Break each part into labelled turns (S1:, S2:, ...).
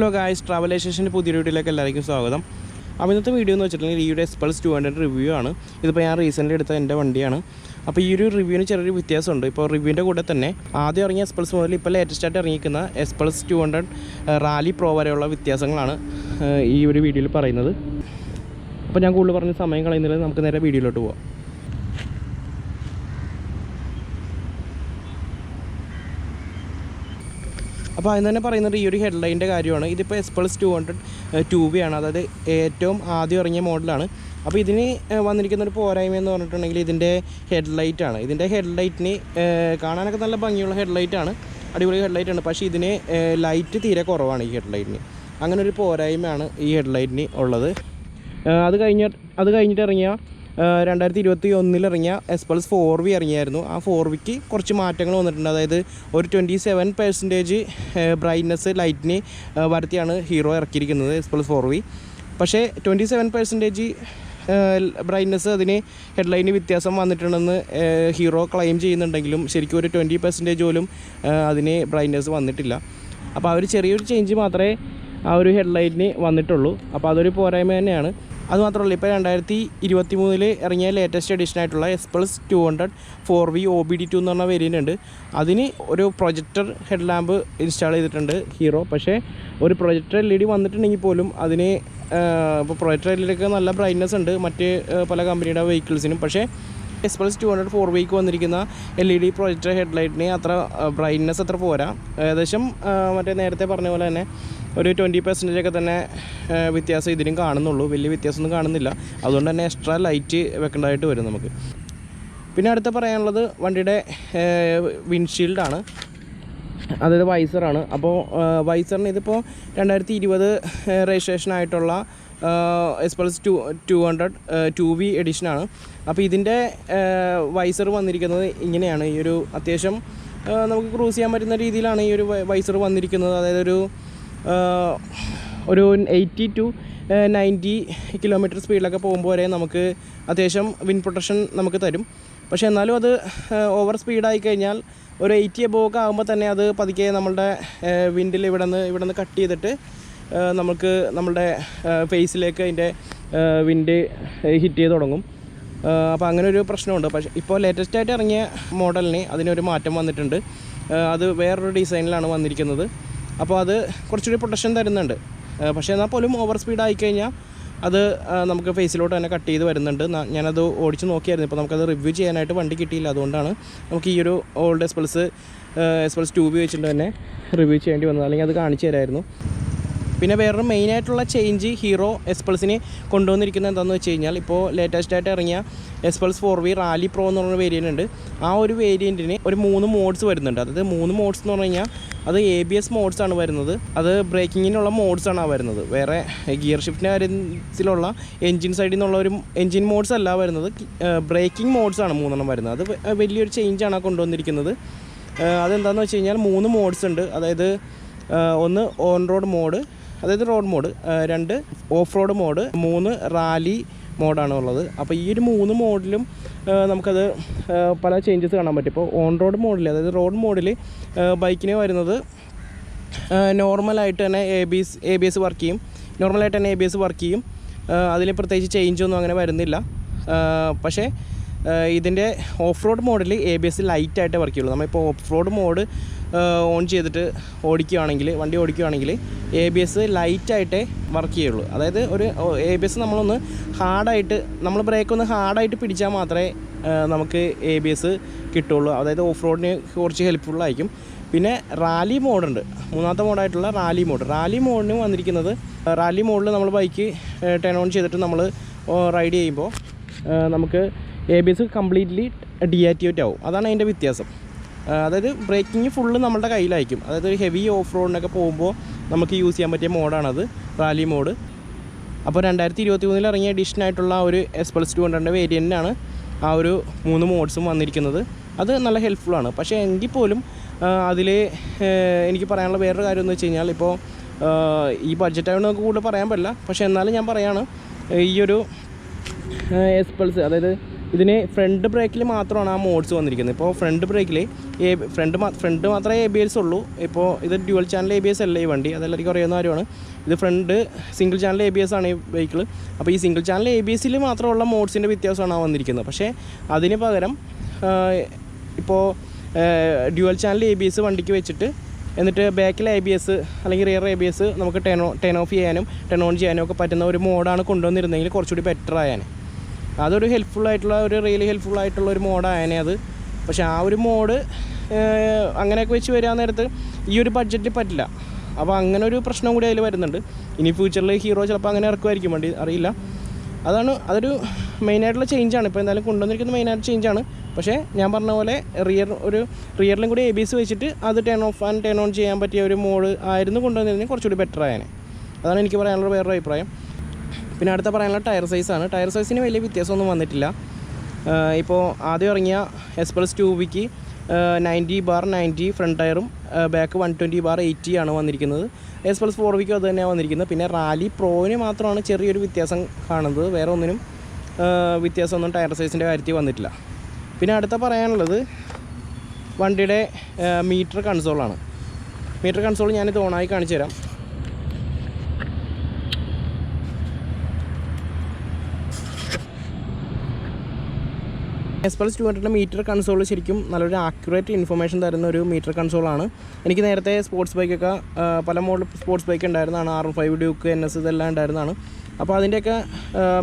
S1: Hello guys, travel ഏഷ്യൻ്റെ പുതിയ വീഡിയോയിലേക്ക് എല്ലാവർക്കും സ്വാഗതം. അപ്പോൾ ഇന്നത്തെ വീഡിയോ എന്ന് വെച്ചിട്ടുണ്ടെങ്കിൽ ഈ ഒരു എസ്+ 200 റിവ്യൂ ആണ്. ഇതിപ്പോൾ ഞാൻ റീസെൻ്റ്ലി എടുത്ത എൻ്റെ വണ്ടിയാണ്. അപ്പോൾ ഈ ഒരു റിവ്യൂവിന് ചെറിയൊരു വ്യത്യാസമുണ്ട്. ഇപ്പോൾ റിവ്യൂവിൻ്റെ കൂടെ തന്നെ ആദ്യം ഇറങ്ങിയ എസ്+ മുതൽ ഇപ്പോൾ ലേറ്റസ്റ്റ് ആയിട്ട് ഇറങ്ങിയിരിക്കുന്ന എസ്+ 200 റാലി പ്രോ വരെയുള്ള വ്യത്യാസങ്ങളാണ് ഈ ഒരു വീഡിയോയിൽ പറയുന്നത്. അപ്പോൾ ഞാൻ കൂടുതൽ പറഞ്ഞ സമയം കളയുന്നില്ല, നമുക്ക് നേരെ വീഡിയോയിലോട്ട് പോകാം. അപ്പോൾ അതിന് തന്നെ പറയുന്നത് ഈ ഒരു ഹെഡ്ലൈറ്റിൻ്റെ കാര്യമാണ്. ഇതിപ്പോൾ എസ്+ 200 2V ആണ്, അതായത് ഏറ്റവും ആദ്യം ഇറങ്ങിയ മോഡലാണ്. അപ്പോൾ ഇതിന് വന്നിരിക്കുന്ന ഒരു പോരായ്മ എന്ന് പറഞ്ഞിട്ടുണ്ടെങ്കിൽ ഇതിൻ്റെ ഹെഡ്ലൈറ്റാണ്. ഇതിൻ്റെ ഹെഡ്ലൈറ്റിന് കാണാനൊക്കെ നല്ല ഭംഗിയുള്ള ഹെഡ്ലൈറ്റാണ്, അടിപൊളി ഹെഡ്ലൈറ്റാണ്. പക്ഷേ ഇതിന് ലൈറ്റ് തീരെ കുറവാണ് ഈ ഹെഡ്ലൈറ്റിന്. അങ്ങനെ ഒരു പോരായ്മയാണ് ഈ ഹെഡ്ലൈറ്റിന് ഉള്ളത്. അത് കഴിഞ്ഞിട്ട് ഇറങ്ങിയ 2021 ഇറങ്ങിയ എസ്+ 4V ഇറങ്ങിയായിരുന്നു. ആ 4Vക്ക് കുറച്ച് മാറ്റങ്ങൾ വന്നിട്ടുണ്ട്. അതായത് ഒരു 27% ബ്രൈറ്റ്നസ് ലൈറ്റിന് വരുത്തിയാണ് ഹീറോ ഇറക്കിയിരിക്കുന്നത് എസ്+ 4V. പക്ഷേ 27% ബ്രൈറ്റ്നസ് അതിന് ഹെഡ്ലൈറ്റിന് വ്യത്യാസം വന്നിട്ടുണ്ടെന്ന് ഹീറോ ക്ലെയിം ചെയ്യുന്നുണ്ടെങ്കിലും ശരിക്കും ഒരു 20% പോലും അതിന് ബ്രൈറ്റ്നസ് വന്നിട്ടില്ല. അപ്പോൾ ആ ഒരു ചെറിയൊരു ചേഞ്ച് മാത്രമേ ആ ഒരു ഹെഡ്ലൈറ്റിന് വന്നിട്ടുള്ളൂ. അപ്പോൾ അതൊരു പോരായ്മ തന്നെയാണ്. അതുമാത്രമല്ല, ഇപ്പോൾ 2023 ഇറങ്ങിയ ലേറ്റസ്റ്റ് എഡിഷനായിട്ടുള്ള എസ്+ 200 4V OBD2 എന്ന് പറഞ്ഞ വേരിയൻ്റ് ഉണ്ട്. അതിന് ഒരു പ്രൊജക്ടർ ഹെഡ് ലാമ്പ് ഇൻസ്റ്റാൾ ചെയ്തിട്ടുണ്ട് ഹീറോ. പക്ഷേ ഒരു പ്രൊജക്ടർ LED വന്നിട്ടുണ്ടെങ്കിൽ പോലും അതിന് ഇപ്പോൾ പ്രൊജക്ടർ LED ഒക്കെ നല്ല ബ്രൈറ്റ്നസ് ഉണ്ട് മറ്റ് പല കമ്പനിയുടെ വെഹിക്കിൾസിനും. പക്ഷേ എസ്+ 200 4Vക്ക് വന്നിരിക്കുന്ന LED പ്രൊജക്ടർ ഹെഡ്ലൈറ്റിന് അത്ര ബ്രൈറ്റ്നസ് അത്ര പോരാ. ഏകദേശം മറ്റേ നേരത്തെ പറഞ്ഞ പോലെ തന്നെ ഒരു 20% ഒക്കെ തന്നെ വ്യത്യാസം ഇതിനും കാണുന്നുള്ളൂ. വലിയ വ്യത്യാസമൊന്നും കാണുന്നില്ല. അതുകൊണ്ട് തന്നെ എക്സ്ട്രാ ലൈറ്റ് വെക്കേണ്ടതായിട്ട് വരും നമുക്ക്. പിന്നെ അടുത്ത പറയാനുള്ളത് വണ്ടിയുടെ വിൻഷീൽഡാണ്, അതായത് വൈസറാണ്. അപ്പോൾ വൈസറിന് ഇതിപ്പോൾ 2020 രജിസ്ട്രേഷൻ ആയിട്ടുള്ള എസ്+ 200 2V എഡിഷനാണ്. അപ്പോൾ ഇതിൻ്റെ വൈസർ വന്നിരിക്കുന്നത് ഇങ്ങനെയാണ്. ഈ ഒരു അത്യാവശ്യം നമുക്ക് ക്രൂസ് ചെയ്യാൻ പറ്റുന്ന രീതിയിലാണ് ഈ ഒരു വൈസർ വന്നിരിക്കുന്നത്. അതായത് ഒരു 80 to 90 കിലോമീറ്റർ സ്പീഡിലൊക്കെ പോകുമ്പോൾ വരെ നമുക്ക് അത്യാവശ്യം വിൻഡ് പ്രൊട്ടക്ഷൻ നമുക്ക് തരും. പക്ഷേ എന്നാലും അത് ഓവർ സ്പീഡായി കഴിഞ്ഞാൽ ഒരു 80 above ഒക്കെ ആകുമ്പോൾ തന്നെ അത് പതുക്കെ നമ്മളുടെ വിൻഡിൽ ഇവിടെ നിന്ന് കട്ട് ചെയ്തിട്ട് നമുക്ക് നമ്മളുടെ ഫേസിലേക്ക് അതിൻ്റെ വിൻഡ് ഹിറ്റ് ചെയ്ത് തുടങ്ങും. അപ്പോൾ അങ്ങനെ ഒരു പ്രശ്നമുണ്ട്. പക്ഷേ ഇപ്പോൾ ലേറ്റസ്റ്റ് ആയിട്ട് ഇറങ്ങിയ മോഡലിന് അതിനൊരു മാറ്റം വന്നിട്ടുണ്ട്. അത് വേറൊരു ഡിസൈനിലാണ് വന്നിരിക്കുന്നത്. അപ്പോൾ അത് കുറച്ചുകൂടി പ്രൊട്ടക്ഷൻ തരുന്നുണ്ട്. പക്ഷേ എന്നാൽ പോലും ഓവർ സ്പീഡ് ആയിക്കഴിഞ്ഞാൽ അത് നമുക്ക് ഫേസിലോട്ട് തന്നെ കട്ട് ചെയ്ത് വരുന്നുണ്ട്. ഞാനത് ഓടിച്ച് നോക്കിയായിരുന്നു. ഇപ്പോൾ നമുക്കത് റിവ്യൂ ചെയ്യാനായിട്ട് വണ്ടി കിട്ടിയില്ല. അതുകൊണ്ടാണ് നമുക്ക് ഈ ഒരു ഓൾഡ് എസ്+ 2V വെച്ചിട്ട് തന്നെ റിവ്യൂ ചെയ്യേണ്ടി വന്നത്, അല്ലെങ്കിൽ അത് കാണിച്ചു തരായിരുന്നു. പിന്നെ വേറൊരു മെയിനായിട്ടുള്ള ചേഞ്ച് ഹീറോ എസ്+ന് കൊണ്ടുവന്നിരിക്കുന്നത് എന്താണെന്ന് വെച്ച് കഴിഞ്ഞാൽ, ഇപ്പോൾ ലേറ്റസ്റ്റ് ആയിട്ട് ഇറങ്ങിയ എസ്+ 4V റാലി പ്രോ എന്ന് പറഞ്ഞ വേരിയൻ്റ് ഉണ്ട്. ആ ഒരു വേരിയൻറ്റിന് ഒരു 3 മോഡ്സ് വരുന്നുണ്ട്. അതായത് 3 മോഡ്സ് എന്ന് പറഞ്ഞു കഴിഞ്ഞാൽ അത് ABS മോഡ്സാണ് വരുന്നത്. അത് ബ്രേക്കിങ്ങിനുള്ള മോഡ്സാണ് വരുന്നത്. വേറെ ഗിയർ ഷിഫ്റ്റിൻ്റെ കാര്യത്തിലുള്ള എൻജിൻ സൈഡിൽ നിന്നുള്ള ഒരു എൻജിൻ മോഡ്സ് അല്ല വരുന്നത്. ബ്രേക്കിംഗ് മോഡ്സാണ് 3 വരുന്നത്. അത് വലിയൊരു ചേഞ്ചാണ് കൊണ്ടുവന്നിരിക്കുന്നത്. അതെന്താണെന്ന് വെച്ച് കഴിഞ്ഞാൽ 3 മോഡ്സ് ഉണ്ട്. അതായത് ഒന്ന് ഓൺ റോഡ് മോഡ്, അതായത് road mode, 2 off road mode, 3 rally മോഡാണ് ഉള്ളത്. അപ്പോൾ ഈ ഒരു 3 മോഡിലും നമുക്കത് പല ചേഞ്ചസ് കാണാൻ പറ്റും. ഇപ്പോൾ ഓൺ റോഡ് മോഡിൽ, അതായത് റോഡ് മോഡിൽ ബൈക്കിന് വരുന്നത് നോർമലായിട്ട് തന്നെ ABS വർക്ക് ചെയ്യും. നോർമലായിട്ട് തന്നെ ABS വർക്ക് ചെയ്യും. അതിൽ പ്രത്യേകിച്ച് ചേഞ്ചൊന്നും അങ്ങനെ വരുന്നില്ല. പക്ഷേ ഇതിൻ്റെ ഓഫ് റോഡ് മോഡിൽ ABS ലൈറ്റായിട്ട് വർക്ക് ചെയ്യുള്ളൂ. നമ്മളിപ്പോൾ ഓഫ് റോഡ് മോഡ് ഓൺ ചെയ്തിട്ട് വണ്ടി ഓടിക്കുകയാണെങ്കിൽ ABS ലൈറ്റായിട്ടേ വർക്ക് ചെയ്യുള്ളൂ. അതായത് ഒരു ABS നമ്മളൊന്ന് ഹാർഡായിട്ട്, നമ്മൾ ബ്രേക്ക് ഒന്ന് ഹാർഡായിട്ട് പിടിച്ചാൽ മാത്രമേ നമുക്ക് ABS കിട്ടുള്ളൂ. അതായത് ഓഫ് റോഡിന് കുറച്ച് ഹെൽപ്ഫുള്ളായിരിക്കും. പിന്നെ റാലി മോഡുണ്ട്, 3ാമത്തെ മോഡായിട്ടുള്ള റാലി മോഡിന് വന്നിരിക്കുന്നത്, റാലി മോഡിൽ നമ്മൾ ബൈക്ക് ടേൺ ഓൺ ചെയ്തിട്ട് നമ്മൾ റൈഡ് ചെയ്യുമ്പോൾ നമുക്ക് ABS കംപ്ലീറ്റ്ലി ഡീആക്ടിവേറ്റ് ആവും. അതാണ് അതിൻ്റെ വ്യത്യാസം. അതായത് ബ്രേക്കിംഗ് ഫുള്ള് നമ്മുടെ കയ്യിലായിരിക്കും. അതായത് ഹെവി ഓഫ് റോഡിനൊക്കെ പോകുമ്പോൾ നമുക്ക് യൂസ് ചെയ്യാൻ പറ്റിയ മോഡാണത്, റാലി മോഡ്. അപ്പോൾ 2023 ഇറങ്ങിയ എഡിഷനായിട്ടുള്ള ഒരു എസ്+ 200 വേരിയൻ്റാണ് ആ ഒരു 3 മോഡ്സും വന്നിരിക്കുന്നത്. അത് നല്ല ഹെൽപ്ഫുള്ളാണ്. പക്ഷേ എങ്കിൽ പോലും അതിൽ എനിക്ക് പറയാനുള്ള വേറൊരു കാര്യം എന്ന് വെച്ച് കഴിഞ്ഞാൽ, ഇപ്പോൾ ഈ ബഡ്ജറ്റായതുകൊണ്ട് നമുക്ക് കൂടുതൽ പറയാൻ പറ്റില്ല. പക്ഷേ എന്നാലും ഞാൻ പറയുകയാണ്, ഈ ഒരു എസ്+, അതായത് ഇതിന് ഫ്രണ്ട് ബ്രേക്കിൽ മാത്രമാണ് ആ മോഡ്സ് വന്നിരിക്കുന്നത്. ഇപ്പോൾ ഫ്രണ്ട് ബ്രേക്കിൽ ഫ്രണ്ട് മാത്രമേ ABS ഉള്ളൂ. ഇപ്പോൾ ഇത് ഡ്യുവൽ ചാനൽ ABS അല്ല ഈ വണ്ടി, അതെല്ലാവർക്കും അറിയാവുന്ന കാര്യമാണ്. ഇത് ഫ്രണ്ട് സിംഗിൾ ചാനൽ ABS ആണ് ഈ വെഹിക്കിൾ. അപ്പോൾ ഈ സിംഗിൾ ചാനൽ ABSയിൽ മാത്രമുള്ള മോഡ്സിൻ്റെ വ്യത്യാസമാണ് ആ വന്നിരിക്കുന്നത്. പക്ഷേ അതിന് പകരം ഇപ്പോൾ ഡ്യുവൽ ചാനൽ ABS വണ്ടിക്ക് വെച്ചിട്ട് എന്നിട്ട് ബാക്കിൽ ABS അല്ലെങ്കിൽ റിയർ ABS നമുക്ക് ടേൺ ഓഫ് ചെയ്യാനും ടേൺ ഓൺ ചെയ്യാനും ഒക്കെ പറ്റുന്ന ഒരു മോഡാണ് കൊണ്ടുവന്നിരുന്നെങ്കിൽ കുറച്ചുകൂടി ബെറ്റർ ആയാനെ. അതൊരു ഹെൽപ്ഫുള്ളായിട്ടുള്ള റിയലി ഹെൽപ്ഫുള്ളായിട്ടുള്ള ഒരു മോഡായനെ അത്. പക്ഷേ ആ ഒരു മോഡ് അങ്ങനെയൊക്കെ വെച്ച് വരാൻ നേരത്ത് ഈ ഒരു ബഡ്ജറ്റിൽ പറ്റില്ല. അപ്പോൾ അങ്ങനെ ഒരു പ്രശ്നം കൂടി അതിൽ വരുന്നുണ്ട്. ഇനി ഫ്യൂച്ചറിൽ ഹീറോ ചിലപ്പോൾ അങ്ങനെ ഇറക്കുമായിരിക്കും വണ്ടി, അറിയില്ല. അതൊരു മെയിനായിട്ടുള്ള ചേഞ്ചാണ് ഇപ്പോൾ എന്തായാലും കൊണ്ടുവന്നിരിക്കുന്ന മെയിനായിട്ട് ചേഞ്ചാണ്. പക്ഷേ ഞാൻ പറഞ്ഞ പോലെ റിയറിലും കൂടി ABS വെച്ചിട്ട് അത് turn of and turn on ചെയ്യാൻ പറ്റിയ ഒരു മോഡ് ആയിരുന്നു കൊണ്ടുവന്നിരുന്നെങ്കിൽ കുറച്ചുകൂടി ബെറ്റർ ആയനെ. അതാണ് എനിക്ക് പറയാനുള്ള വേറൊരു അഭിപ്രായം. പിന്നെ അടുത്ത പറയാനുള്ള ടയർ സൈസാണ്. ടയർ സൈസിന് വലിയ വ്യത്യാസമൊന്നും വന്നിട്ടില്ല. ഇപ്പോൾ ആദ്യം ഇറങ്ങിയ S+2Vക്ക് 90/90 ഫ്രണ്ട് ടയറും ബാക്ക് 120/80 ആണ് വന്നിരിക്കുന്നത്. S+4Vക്കും അത് തന്നെയാണ് വന്നിരിക്കുന്നത്. പിന്നെ റാലി പ്രോവിന് മാത്രമാണ് ചെറിയൊരു വ്യത്യാസം കാണുന്നത്, വേറെ ഒന്നിനും വ്യത്യാസമൊന്നും ടയർ സൈസിൻ്റെ കാര്യത്തിൽ വന്നിട്ടില്ല. പിന്നെ അടുത്ത പറയാനുള്ളത് വണ്ടിയുടെ മീറ്റർ കൺസോളാണ്. മീറ്റർ കൺസോൾ ഞാനിത് ഓണായി കാണിച്ചു തരാം. S+200 മീറ്റർ കൺസോൾ ശരിക്കും നല്ലൊരു ആക്യുറേറ്റ് ഇൻഫർമേഷൻ തരുന്ന ഒരു മീറ്റർ കൺസോളാണ്. എനിക്ക് നേരത്തെ സ്പോർട്സ് ബൈക്കൊക്കെ പല മോഡൽ സ്പോർട്സ് ബൈക്ക് ഉണ്ടായിരുന്നതാണ്, R5 ഡ്യൂക്ക് NS ഇതെല്ലാം ഉണ്ടായിരുന്നതാണ്. അപ്പോൾ അതിൻ്റെയൊക്കെ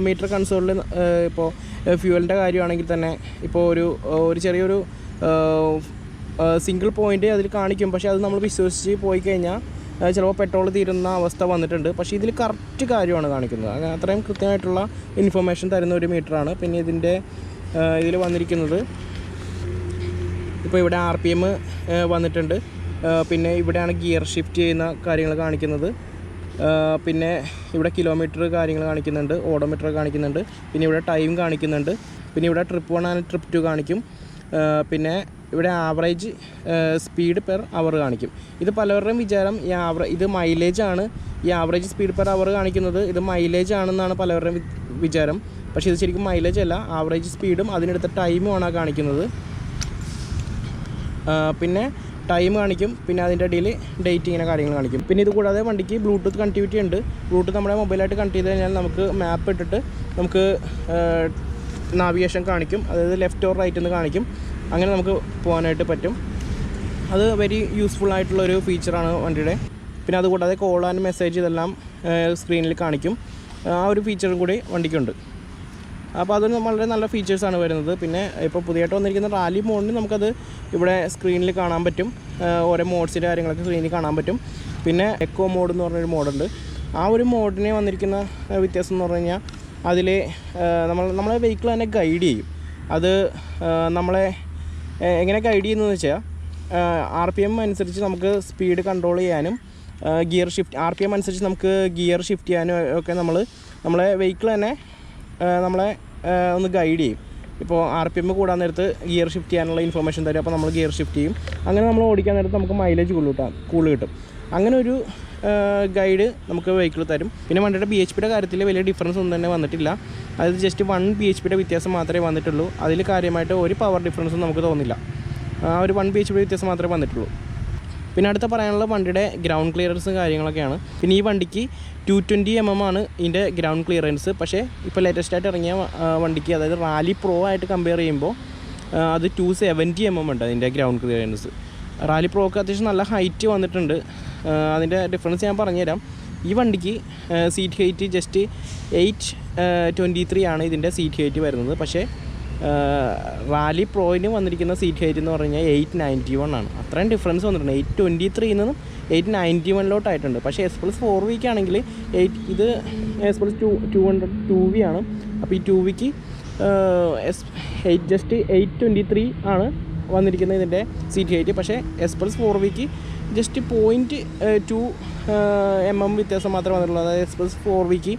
S1: മീറ്റർ കൺസോളിൽ ഇപ്പോൾ ഫ്യൂവലിൻ്റെ കാര്യമാണെങ്കിൽ തന്നെ ഇപ്പോൾ ഒരു ചെറിയൊരു സിംഗിൾ പോയിൻ്റ് അതിൽ കാണിക്കും. പക്ഷേ അത് നമ്മൾ വിശ്വസിച്ച് പോയി കഴിഞ്ഞാൽ ചിലപ്പോൾ പെട്രോൾ തീരുന്ന അവസ്ഥ വന്നിട്ടുണ്ട്. പക്ഷേ ഇതിൽ കറക്റ്റ് കാര്യമാണ് കാണിക്കുന്നത്. അങ്ങനെ അത്രയും കൃത്യമായിട്ടുള്ള ഇൻഫർമേഷൻ തരുന്ന ഒരു മീറ്ററാണ്. പിന്നെ ഇതിൽ വന്നിരിക്കുന്നത് ഇപ്പോൾ ഇവിടെ RPM വന്നിട്ടുണ്ട്. പിന്നെ ഇവിടെയാണ് ഗിയർ ഷിഫ്റ്റ് ചെയ്യുന്ന കാര്യങ്ങൾ കാണിക്കുന്നത്. പിന്നെ ഇവിടെ കിലോമീറ്റർ കാര്യങ്ങൾ കാണിക്കുന്നുണ്ട്, ഓഡോമീറ്റർ കാണിക്കുന്നുണ്ട്. പിന്നെ ഇവിടെ ടൈം കാണിക്കുന്നുണ്ട്. പിന്നെ ഇവിടെ ട്രിപ്പ് 1 ആൻഡ് ട്രിപ്പ് 2 കാണിക്കും. പിന്നെ ഇവിടെ ആവറേജ് സ്പീഡ് പെർ അവർ കാണിക്കും. ഇത് പലരുടെയും വിചാരം ഇത് മൈലേജാണ്. ഈ ആവറേജ് സ്പീഡ് പെർ അവർ കാണിക്കുന്നത് ഇത് മൈലേജ് ആണെന്നാണ് പലരുടെയും വിചാരം. പക്ഷേ ഇത് ശരിക്കും മൈലേജ് അല്ല, ആവറേജ് സ്പീഡും അതിനടുത്ത ടൈമുമാണ് കാണിക്കുന്നത്. പിന്നെ ടൈം കാണിക്കും, പിന്നെ അതിൻ്റെ ഇടയിൽ ഡേറ്റ് ഇങ്ങനെ കാര്യങ്ങൾ കാണിക്കും. പിന്നെ ഇത് കൂടാതെ വണ്ടിക്ക് ബ്ലൂടൂത്ത് കണക്ടിവിറ്റി ഉണ്ട്. ബ്ലൂടൂത്ത് നമ്മുടെ മൊബൈലായിട്ട് കണക്ട് ചെയ്ത് കഴിഞ്ഞാൽ നമുക്ക് മാപ്പ് ഇട്ടിട്ട് നമുക്ക് നാവിഗേഷൻ കാണിക്കും. അതായത് ലെഫ്റ്റ് ഓർ റൈറ്റ് എന്ന് കാണിക്കും. അങ്ങനെ നമുക്ക് പോകാനായിട്ട് പറ്റും. അത് വെരി യൂസ്ഫുൾ ആയിട്ടുള്ളൊരു ഫീച്ചറാണ് വണ്ടിയുടെ. പിന്നെ അതുകൂടാതെ കോൾ ആൻഡ് മെസ്സേജ് ഇതെല്ലാം സ്ക്രീനിൽ കാണിക്കും. ആ ഒരു ഫീച്ചറും കൂടി വണ്ടിക്കുണ്ട്. അപ്പോൾ അതൊരു വളരെ നല്ല ഫീച്ചേഴ്സാണ് വരുന്നത്. പിന്നെ ഇപ്പോൾ പുതിയതായിട്ട് വന്നിരിക്കുന്ന റാലി മോഡിന് നമുക്കത് ഇവിടെ സ്ക്രീനിൽ കാണാൻ പറ്റും. ഓരോ മോഡ്സിൻ്റെ കാര്യങ്ങളൊക്കെ സ്ക്രീനിൽ കാണാൻ പറ്റും. പിന്നെ എക്കോ മോഡ് എന്ന് പറഞ്ഞൊരു മോഡുണ്ട്. ആ ഒരു മോഡിന് വന്നിരിക്കുന്ന വ്യത്യാസം എന്ന് പറഞ്ഞു കഴിഞ്ഞാൽ അതിൽ നമ്മളെ വെഹിക്കിൾ തന്നെ ഗൈഡ് ചെയ്യും. അത് നമ്മളെ എങ്ങനെ ഗൈഡ് ചെയ്യുന്നതെന്ന് വെച്ചാൽ RPM അനുസരിച്ച് നമുക്ക് സ്പീഡ് കൺട്രോൾ ചെയ്യാനും ഗിയർ ഷിഫ്റ്റ് RPM അനുസരിച്ച് നമുക്ക് ഗിയർ ഷിഫ്റ്റ് ചെയ്യാനും ഒക്കെ നമ്മളെ വെഹിക്കിൾ തന്നെ നമ്മളെ ഒന്ന് ഗൈഡ് ചെയ്യും. ഇപ്പോൾ RPM കൂടാൻ നേരത്ത് ഗിയർ ഷിഫ്റ്റ് ചെയ്യാനുള്ള ഇൻഫർമേഷൻ തരും. അപ്പോൾ നമ്മൾ ഗിയർ ഷിഫ്റ്റ് ചെയ്യും. അങ്ങനെ നമ്മൾ ഓടിക്കാൻ നേരത്ത് നമുക്ക് മൈലേജ് കൂടുതൽ കിട്ടും. അങ്ങനെ ഒരു ഗൈഡ് നമുക്ക് വെഹിക്കിൾ തരും. പിന്നെ വണ്ടിയുടെ BHPയുടെ കാര്യത്തിൽ വലിയ ഡിഫറൻസ് ഒന്നും തന്നെ വന്നിട്ടില്ല. അതായത് ജസ്റ്റ് 1 BHPയുടെ വ്യത്യാസം മാത്രമേ വന്നിട്ടുള്ളൂ. അതിൽ കാര്യമായിട്ട് ഒരു പവർ ഡിഫറൻസും നമുക്ക് തോന്നില്ല. ഒരു 1 BHPയുടെ വ്യത്യാസം മാത്രമേ വന്നിട്ടുള്ളൂ. പിന്നെ അടുത്ത പറയാനുള്ള വണ്ടിയുടെ ഗ്രൗണ്ട് ക്ലിയറൻസും കാര്യങ്ങളൊക്കെയാണ്. പിന്നെ ഈ വണ്ടിക്ക് 220 mm ആണ് ഇതിൻ്റെ ഗ്രൗണ്ട് ക്ലിയറൻസ്. പക്ഷേ ഇപ്പോൾ ലേറ്റസ്റ്റായിട്ട് ഇറങ്ങിയ വണ്ടിക്ക്, അതായത് റാലി പ്രോ ആയിട്ട് കമ്പയർ ചെയ്യുമ്പോൾ അത് 270 mm ഉണ്ട് അതിൻ്റെ ഗ്രൗണ്ട് ക്ലിയറൻസ്. റാലി പ്രോക്ക് അത്യാവശ്യം നല്ല ഹൈറ്റ് വന്നിട്ടുണ്ട്. അതിൻ്റെ ഡിഫറൻസ് ഞാൻ പറഞ്ഞുതരാം. ഈ വണ്ടിക്ക് സീറ്റ് ഹൈറ്റ് ജസ്റ്റ് 823 ആണ് ഇതിൻ്റെ സീറ്റ് ഹൈറ്റ് വരുന്നത്. പക്ഷേ റാലി പ്രോയിന് വന്നിരിക്കുന്ന സീറ്റ് ഹൈറ്റ് എന്ന് പറഞ്ഞു കഴിഞ്ഞാൽ 891 ആണ്. അത്രയും ഡിഫറൻസ് വന്നിട്ടുണ്ട്. 823 നിന്നും 891 പക്ഷേ S+4Vക്ക് ആണെങ്കിൽ ഇത് S+200 ആണ്. അപ്പോൾ ഈ 2Vക്ക് ജസ്റ്റ് 823 ആണ് വന്നിരിക്കുന്നത് ഇതിൻ്റെ സീറ്റ് ഹൈറ്റ്. പക്ഷേ S+4Vക്ക് ജസ്റ്റ് 0.2 mm വ്യത്യാസം മാത്രമേ വന്നിട്ടുള്ളൂ. അതായത് S+4Vക്ക്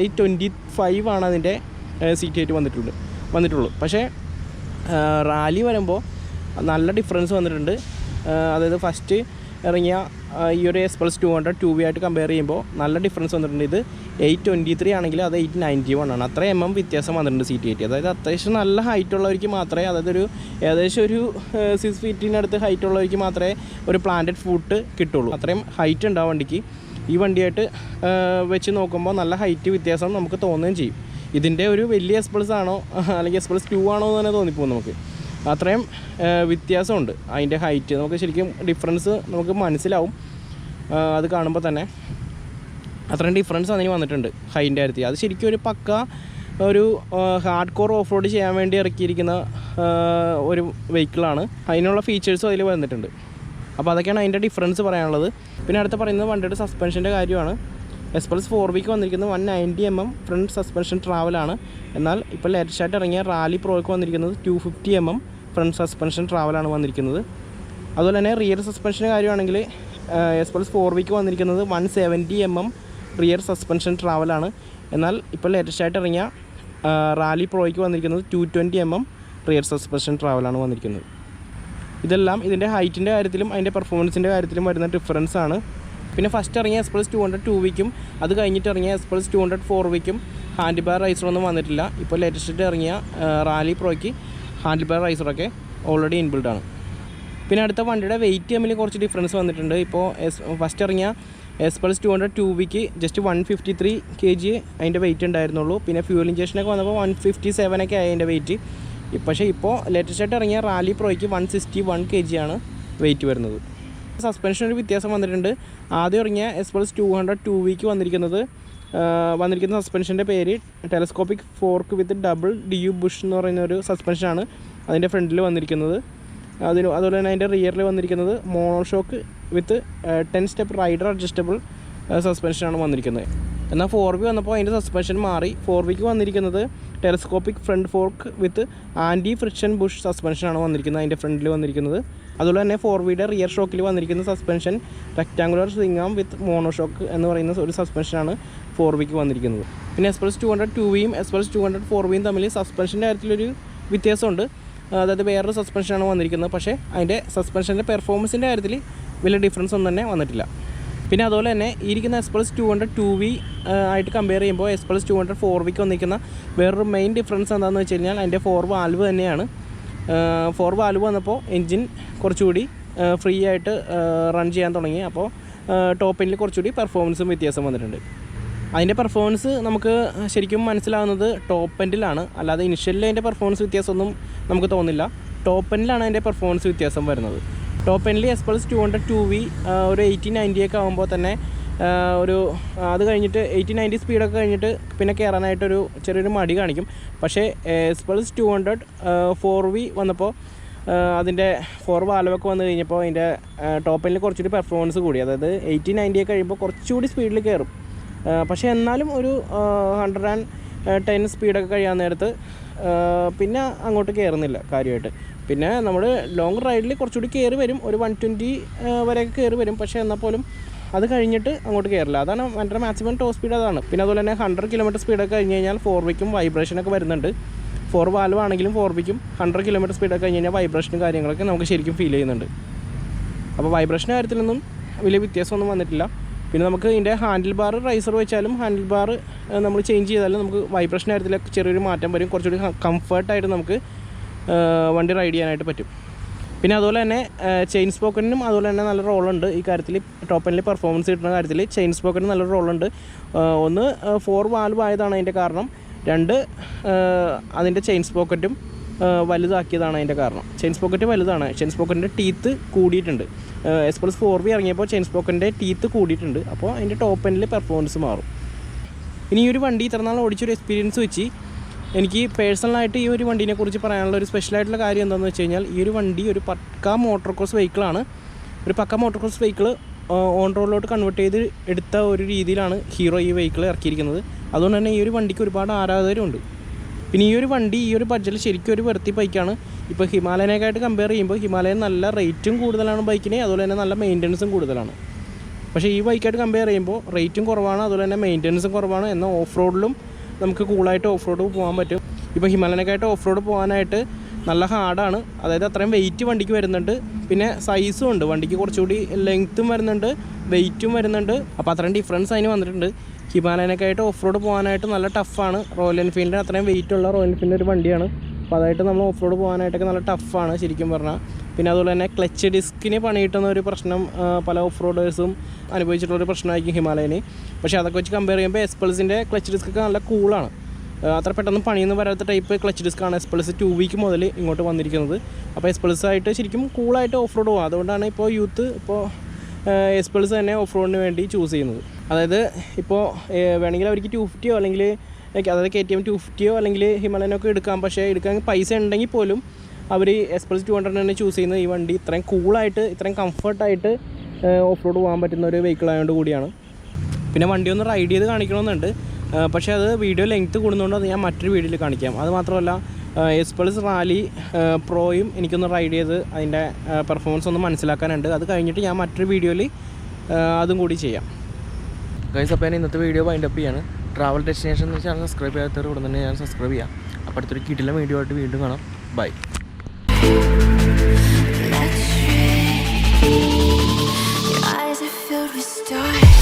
S1: 825 ആണ് അതിൻ്റെ സീറ്റ് ഹൈറ്റ് വന്നിട്ടുള്ളൂ. പക്ഷേ റാലി വരുമ്പോൾ നല്ല ഡിഫറൻസ് വന്നിട്ടുണ്ട്. അതായത് ഫസ്റ്റ് ഇറങ്ങിയ ഈ ഒരു S+ 200 2V ആയിട്ട് കമ്പയർ ചെയ്യുമ്പോൾ നല്ല ഡിഫറൻസ് വന്നിട്ടുണ്ട്. ഇത് 823 ആണെങ്കിൽ അത് 891 ആണ്. അത്ര വ്യത്യാസം വന്നിട്ടുണ്ട് സീറ്റ് ഹൈറ്റ്. അതായത് അത്യാവശ്യം നല്ല ഹൈറ്റ് ഉള്ളവർക്ക് മാത്രമേ, അതായത് ഏകദേശം ഒരു 6 ഫീറ്റിനടുത്ത് ഹൈറ്റ് ഉള്ളവർക്ക് മാത്രമേ ഒരു പ്ലാന്റഡ് ഫുട്ട് കിട്ടുള്ളൂ. അത്രയും ഹൈറ്റ് ഉണ്ടാവും വണ്ടിക്ക്. ഈ വണ്ടിയായിട്ട് വെച്ച് നോക്കുമ്പോൾ നല്ല ഹൈറ്റ് വ്യത്യാസം നമുക്ക് തോന്നുകയും ചെയ്യും. ഇതിൻ്റെ ഒരു വലിയ S+ ആണോ അല്ലെങ്കിൽ S+ 2 ആണോ എന്ന് തന്നെ തോന്നിപ്പോകും നമുക്ക്. അത്രയും വ്യത്യാസമുണ്ട് അതിൻ്റെ ഹൈറ്റ്. നമുക്ക് ശരിക്കും ഡിഫറൻസ് നമുക്ക് മനസ്സിലാവും അത് കാണുമ്പോൾ തന്നെ. അത്രയും ഡിഫറൻസ് അതിന് വന്നിട്ടുണ്ട് ഹൈറ്റിൻ്റെ കാര്യത്തിൽ. അത് ശരിക്കും ഒരു പക്ക ഒരു ഹാർഡ് കോർ ഓഫ് റോഡ് ചെയ്യാൻ വേണ്ടി ഇറക്കിയിരിക്കുന്ന ഒരു വെഹിക്കിളാണ്. അതിനുള്ള ഫീച്ചേഴ്സും അതിൽ വന്നിട്ടുണ്ട്. അപ്പോൾ അതൊക്കെയാണ് അതിൻ്റെ ഡിഫറൻസ് പറയാനുള്ളത്. പിന്നെ അടുത്ത പറയുന്നത് വണ്ടിയുടെ സസ്പെൻഷൻ്റെ കാര്യമാണ്. S+ 4Vക്ക് വന്നിരിക്കുന്നത് 190 mm ഫ്രണ്ട് സസ്പെൻഷൻ ട്രാവലാണ്. എന്നാൽ ഇപ്പോൾ ലേറ്റസ്റ്റ് ആയിട്ട് ഇറങ്ങിയ റാലി പ്രോയ്ക്ക് വന്നിരിക്കുന്നത് 250 mm ഫ്രണ്ട് സസ്പെൻഷൻ ട്രാവലാണ് വന്നിരിക്കുന്നത്. അതുപോലെ തന്നെ റിയർ സസ്പെൻഷൻ്റെ കാര്യമാണെങ്കിൽ S+ 4Vക്ക് വന്നിരിക്കുന്നത് 170 mm റിയർ സസ്പെൻഷൻ ട്രാവലാണ്. എന്നാൽ ഇപ്പോൾ ലേറ്റസ്റ്റ് ആയിട്ട് ഇറങ്ങിയ റാലി പ്രോയ്ക്ക് വന്നിരിക്കുന്നത് 220 mm റിയർ സസ്പെൻഷൻ ട്രാവലാണ് വന്നിരിക്കുന്നത്. ഇതെല്ലാം ഇതിൻ്റെ ഹൈറ്റിൻ്റെ കാര്യത്തിലും അതിൻ്റെ പെർഫോമൻസിൻ്റെ കാര്യത്തിലും വരുന്ന ഡിഫറൻസ് ആണ്. പിന്നെ ഫസ്റ്റ് ഇറങ്ങിയ S+ 200 2Vക്കും അത് കഴിഞ്ഞിട്ട് ഇറങ്ങിയ S+ 200 4Vക്കും ഹാൻഡിൽ ബാർ റൈസറൊന്നും വന്നിട്ടില്ല. ഇപ്പോൾ ലേറ്റസ്റ്റ് ഇറങ്ങിയ റാലി പ്രോയ്ക്ക് ഹാൻഡിൽ ബാർ റൈസറൊക്കെ ഓൾറെഡി ഇൻബിൽഡ് ആണ്. പിന്നെ അടുത്ത വണ്ടിയുടെ വെയിറ്റ് തമ്മിൽ കുറച്ച് ഡിഫറൻസ് വന്നിട്ടുണ്ട്. ഇപ്പോൾ ഫസ്റ്റ് ഇറങ്ങിയ S+ 200 2Vക്ക് ജസ്റ്റ് 153 kg അതിൻ്റെ വെയിറ്റ് ഉണ്ടായിരുന്നുള്ളൂ. പിന്നെ ഫ്യൂൽ ഇഞ്ചക്ഷനൊക്കെ വന്നപ്പോൾ 157 ഒക്കെ ആയി അതിൻ്റെ വെയിറ്റ്. പക്ഷേ ഇപ്പോൾ ലേറ്റസ്റ്റ് ആയിട്ട് ഇറങ്ങിയ റാലി പ്രോയ്ക്ക് 161 kg ആണ് വെയിറ്റ് വരുന്നത്. സസ്പെൻഷൻ ഒരു വ്യത്യാസം വന്നിട്ടുണ്ട്. ആദ്യം ഇറങ്ങിയ S+ 200 2Vക്ക് വന്നിരിക്കുന്ന സസ്പെൻഷൻ്റെ പേര് telescopic fork with double DU Bush എന്ന് പറയുന്ന ഒരു സസ്പെൻഷനാണ് അതിൻ്റെ ഫ്രണ്ടിൽ വന്നിരിക്കുന്നത്. അതുപോലെ തന്നെ അതിൻ്റെ റിയറിൽ വന്നിരിക്കുന്നത് മോണോഷോക്ക് വിത്ത് 10 സ്റ്റെപ്പ് റൈഡർ അഡ്ജസ്റ്റബിൾ സസ്പെൻഷനാണ് വന്നിരിക്കുന്നത്. എന്നാൽ 4V വന്നപ്പോൾ അതിൻ്റെ സസ്പെൻഷൻ മാറി. 4Vക്ക് വന്നിരിക്കുന്നത് ടെലസ്കോപ്പിക് ഫ്രണ്ട് ഫോർക്ക് വിത്ത് ആൻറ്റി ഫ്രിക്ഷൻ ബുഷ് സസ്പെൻഷനാണ് വന്നിരിക്കുന്നത് അതിൻ്റെ ഫ്രണ്ടിൽ വന്നിരിക്കുന്നത്. അതുപോലെ തന്നെ 4Vയുടെ റിയർ ഷോക്കിൽ വന്നിരിക്കുന്ന സസ്പെൻഷൻ റെക്റ്റാങ്കുലർ സ്വിംഗ് ആം വിത്ത് മോണോഷോക്ക് എന്ന് പറയുന്ന ഒരു സസ്പെൻഷനാണ് 4Vക്ക് വന്നിരിക്കുന്നത്. പിന്നെ S+ 200 2Vയും S+ 200 4Vയും തമ്മിൽ സസ്പെൻഷൻ്റെ കാര്യത്തിലൊരു വ്യത്യാസമുണ്ട്. അതായത് വേറൊരു സസ്പെൻഷനാണ് വന്നിരിക്കുന്നത്. പക്ഷേ അതിൻ്റെ സസ്പെൻഷൻ്റെ പെർഫോമൻസിൻ്റെ കാര്യത്തിൽ വലിയ ഡിഫറൻസ് ഒന്നും തന്നെ വന്നിട്ടില്ല. പിന്നെ അതുപോലെ തന്നെ ഈ ഇരിക്കുന്ന S+ 200 2V ആയിട്ട് കമ്പയർ ചെയ്യുമ്പോൾ S+ 200 4Vക്ക് വന്നിരിക്കുന്ന വേറൊരു മെയിൻ ഡിഫറൻസ് എന്താണെന്ന് വെച്ച് കഴിഞ്ഞാൽ അതിൻ്റെ 4 വാൽവ് തന്നെയാണ്. 4 വാൽവ് വന്നപ്പോൾ എൻജിൻ കുറച്ചുകൂടി ഫ്രീ ആയിട്ട് റൺ ചെയ്യാൻ തുടങ്ങി. അപ്പോൾ ടോപ്പ് എൻഡിൽ കുറച്ചുകൂടി പെർഫോമൻസും വ്യത്യാസം വന്നിട്ടുണ്ട്. അതിൻ്റെ പെർഫോമൻസ് നമുക്ക് ശരിക്കും മനസ്സിലാകുന്നത് ടോപ്പ് എൻഡിലാണ്. അല്ലാതെ ഇനിഷ്യലിൽ അതിൻ്റെ പെർഫോമൻസ് വ്യത്യാസമൊന്നും നമുക്ക് തോന്നില്ല. ടോപ്പ് എൻഡിലാണ് അതിൻ്റെ പെർഫോമൻസ് വ്യത്യാസം വരുന്നത്. ടോപ്പ് എൻഡിൽ S+ 200 2V ഒരു 80-90 ഒക്കെ ആകുമ്പോൾ തന്നെ അത് കഴിഞ്ഞിട്ട് 80-90 സ്പീഡൊക്കെ കഴിഞ്ഞിട്ട് പിന്നെ കയറാനായിട്ടൊരു ചെറിയൊരു മടി കാണിക്കും. പക്ഷേ S+ 200 4V വന്നപ്പോൾ അതിൻ്റെ 4 വാൽവൊക്കെ വന്നു കഴിഞ്ഞപ്പോൾ അതിൻ്റെ ടോപ്പ് എൻഡിൽ കുറച്ചുകൂടി പെർഫോമൻസ് കൂടി. അതായത് 80-90 ഒക്കെ കഴിയുമ്പോൾ കുറച്ചുകൂടി സ്പീഡിൽ കയറും. പക്ഷേ എന്നാലും ഒരു 110 സ്പീഡൊക്കെ കഴിയാൻ നേരത്ത് പിന്നെ അങ്ങോട്ട് കയറുന്നില്ല കാര്യമായിട്ട്. പിന്നെ നമ്മൾ ലോങ് റൈഡിൽ കുറച്ചുകൂടി കയറി വരും, ഒരു 120 വരെയൊക്കെ കയറി വരും. പക്ഷേ എന്നാൽ പോലും അത് കഴിഞ്ഞിട്ട് അങ്ങോട്ട് കയറില്ല. അതാണ് വണ്ടിയുടെ മാക്സിമം ടോപ്പ് സ്പീഡ് അതാണ്. പിന്നെ അതുപോലെ തന്നെ 100 km സ്പീഡൊക്കെ കഴിഞ്ഞ് കഴിഞ്ഞാൽ 4Vക്കും വൈബ്രേഷനൊക്കെ വരുന്നുണ്ട്. 4 വാൽവ് ആണെങ്കിലും 4Vക്കും 100 km സ്പീഡൊക്കെ കഴിഞ്ഞ് കഴിഞ്ഞാൽ വൈബ്രേഷനും കാര്യങ്ങളൊക്കെ നമുക്ക് ശരിക്കും ഫീൽ ചെയ്യുന്നുണ്ട്. അപ്പോൾ വൈബ്രേഷൻ്റെ കാര്യത്തിലൊന്നും വലിയ വ്യത്യാസമൊന്നും വന്നിട്ടില്ല. പിന്നെ നമുക്ക് ഇതിൻ്റെ ഹാൻഡിൽ ബാർ റൈസർ വെച്ചാലും ഹാൻഡിൽ ബാർ നമ്മൾ ചേഞ്ച് ചെയ്താലും നമുക്ക് വൈബ്രേഷൻ കാര്യത്തിലൊക്കെ ചെറിയൊരു മാറ്റം വരും. കുറച്ചുകൂടി കംഫർട്ടായിട്ട് നമുക്ക് വണ്ടി റൈഡ് ചെയ്യാനായിട്ട് പറ്റും. പിന്നെ അതുപോലെ തന്നെ ചെയിൻ സ്പോക്കറ്റിനും അതുപോലെ തന്നെ നല്ല റോളുണ്ട് ഈ കാര്യത്തിൽ. ടോപ്പ് എൻഡിൽ പെർഫോമൻസ് കിട്ടുന്ന കാര്യത്തിൽ ചെയിൻ സ്പോക്കറ്റിന് നല്ലൊരു റോളുണ്ട്. ഒന്ന് 4 വാൽവ് ആയതാണ് അതിൻ്റെ കാരണം. 2 അതിൻ്റെ ചെയിൻ സ്പോക്കറ്റും വലുതാക്കിയതാണ് അതിൻ്റെ കാരണം. ചെയിൻ സ്പോക്കറ്റ് വലുതാണ്. ചെയിൻ സ്പോക്കറ്റിൻ്റെ ടീത്ത് കൂടിയിട്ടുണ്ട്. S+ 4V ഇറങ്ങിയപ്പോൾ ചെയിൻ സ്പോക്കറ്റിൻ്റെ ടീത്ത് കൂടിയിട്ടുണ്ട്. അപ്പോൾ അതിൻ്റെ ടോപ്പ് എൻഡിൽ പെർഫോമൻസ് മാറും. ഇനി ഈ ഒരു വണ്ടി ഇത്ര നാൾ ഓടിച്ചൊരു എക്സ്പീരിയൻസ് വെച്ച് എനിക്ക് പേഴ്സണലായിട്ട് ഈ ഒരു വണ്ടീനെ കുറിച്ച് പറയാനുള്ള ഒരു സ്പെഷ്യലായിട്ടുള്ള കാര്യം എന്താണെന്ന് വെച്ച് കഴിഞ്ഞാൽ, ഈ ഒരു വണ്ടി ഒരു പക്ക മോട്ടോർ ക്രോസ് വെഹിക്കിളാണ്. ഒരു പക്ക മോട്ടോർ ക്രോസ് വെഹിക്കിൾ ഓൺ റോഡിലോട്ട് കൺവേർട്ട് ചെയ്ത് എടുത്ത ഒരു രീതിയിലാണ് ഹീറോ ഈ വെഹിക്കിൾ ഇറക്കിയിരിക്കുന്നത്. അതുകൊണ്ട് തന്നെ ഈ ഒരു വണ്ടിക്ക് ഒരുപാട് ആരാധകരുണ്ട്. പിന്നെ ഈ ഒരു വണ്ടി ഈ ഒരു ബഡ്ജറ്റിൽ ശരിക്കും ഒരു വെറുത്തി ബൈക്കാണ്. ഇപ്പോൾ ഹിമാലയനേക്കായിട്ട് കമ്പയർ ചെയ്യുമ്പോൾ ഹിമാലയൻ നല്ല റേറ്റും കൂടുതലാണ് ബൈക്കിന്, അതുപോലെ തന്നെ നല്ല മെയിൻ്റനൻസും കൂടുതലാണ്. പക്ഷേ ഈ ബൈക്കായിട്ട് കമ്പയർ ചെയ്യുമ്പോൾ റേറ്റും കുറവാണ്, അതുപോലെ തന്നെ മെയിൻ്റനൻസും കുറവാണ്. എന്നാൽ ഓഫ് റോഡിലും നമുക്ക് കൂളായിട്ട് ഓഫ് റോഡ് പോകാൻ പറ്റും. ഇപ്പോൾ ഹിമാലയനേക്കായിട്ട് ഓഫ് റോഡ് പോകാനായിട്ട് നല്ല ഹാർഡാണ്, അതായത് അത്രയും വെയിറ്റ് വണ്ടിക്ക് വരുന്നുണ്ട്. പിന്നെ സൈസും ഉണ്ട്, വണ്ടിക്ക് കുറച്ചുകൂടി ലെങ്ത്തും വരുന്നുണ്ട്, വെയിറ്റും വരുന്നുണ്ട്. അപ്പോൾ അത്രയും ഡിഫറൻസ് അതിന് വന്നിട്ടുണ്ട്. ഹിമാലയനൊക്കെ ആയിട്ട് ഓഫ് റോഡ് പോകാനായിട്ട് നല്ല ടഫാണ്. റോയൽ എൻഫീൽഡിന് അത്രയും വെയിറ്റുള്ള റോയൽ എൻഫീൽഡിൻ്റെ ഒരു വണ്ടിയാണ്. അപ്പോൾ അതായിട്ട് നമ്മൾ ഓഫ് റോഡ് പോകാനായിട്ടൊക്കെ നല്ല ടഫാണ് ശരിക്കും പറഞ്ഞാൽ. പിന്നെ അതുപോലെ തന്നെ ക്ലച്ച് ഡിസ്കിന് പണി കിട്ടുന്ന ഒരു പ്രശ്നം പല ഓഫ് റോഡേഴ്സും അനുഭവിച്ചിട്ടുള്ളൊരു പ്രശ്നമായിരിക്കും ഹിമാലയന്. പക്ഷേ അതൊക്കെ വെച്ച് കമ്പയർ ചെയ്യുമ്പോൾ എസ്പൾസിൻ്റെ ക്ലച്ച് ഡിസ്കൊക്കെ നല്ല കൂളാണ്. അത്ര പെട്ടെന്ന് പണിയൊന്നും വരാത്ത ടൈപ്പ് ക്ലച്ച് ഡിസ്ക്കാണ് എസ്പൾസ് 2 വീക്ക് മുതൽ ഇങ്ങോട്ട് വന്നിരിക്കുന്നത്. അപ്പോൾ എസ്പൾസായിട്ട് ശരിക്കും കൂളായിട്ട് ഓഫ് റോഡ് പോകും. അതുകൊണ്ടാണ് ഇപ്പോൾ യൂത്ത് ഇപ്പോൾ എസ്പൾസ് തന്നെ ഓഫ് റോഡിന് വേണ്ടി ചൂസ് ചെയ്യുന്നത്. അതായത് ഇപ്പോൾ വേണമെങ്കിൽ അവർക്ക് 250 അല്ലെങ്കിൽ അതായത് KTM 250 അല്ലെങ്കിൽ ഹിമാലയനൊക്കെ എടുക്കാം. പക്ഷേ എടുക്കാൻ പൈസ ഉണ്ടെങ്കിൽ പോലും അവർ എസ്പൾസ് 200 തന്നെ ചൂസ് ചെയ്യുന്നത്. ഈ വണ്ടി ഇത്രയും കൂളായിട്ട് ഇത്രയും കംഫർട്ടായിട്ട് ഓഫ് റോഡ് പോകാൻ പറ്റുന്ന ഒരു വെഹിക്കിൾ ആയതുകൊണ്ട് കൂടിയാണ്. പിന്നെ വണ്ടി ഒന്ന് റൈഡ് ചെയ്ത് കാണിക്കണമെന്നുണ്ട്, പക്ഷേ അത് വീഡിയോ ലെങ്ത്ത് കൂടുന്നതുകൊണ്ട് അത് ഞാൻ മറ്റൊരു വീഡിയോയിൽ കാണിക്കാം. അത് മാത്രമല്ല എസ്പൾസ് റാലി പ്രോയും എനിക്കൊന്ന് റൈഡ് ചെയ്ത് അതിൻ്റെ പെർഫോമൻസ് ഒന്ന് മനസ്സിലാക്കാനുണ്ട്. അത് കഴിഞ്ഞിട്ട് ഞാൻ മറ്റൊരു വീഡിയോയിൽ അതും കൂടി ചെയ്യാം. ഗൈസ്, അപ്പോൾ ഞാൻ ഇന്നത്തെ വീഡിയോ വൈൻഡപ്പ് ചെയ്യാണ്. ട്രാവൽ ഡെസ്റ്റിനേഷൻ എന്ന് ചാനൽ സബ്സ്ക്രൈബ് ചെയ്യാത്തവർ ഉടൻ തന്നെ ഞാൻ സബ്സ്ക്രൈബ് ചെയ്യാം. അപ്പോൾ അടുത്തൊരു കിടിലൻ വീഡിയോ ആയിട്ട് വീണ്ടും കാണാം. By.
S2: Your eyes are filled with stars.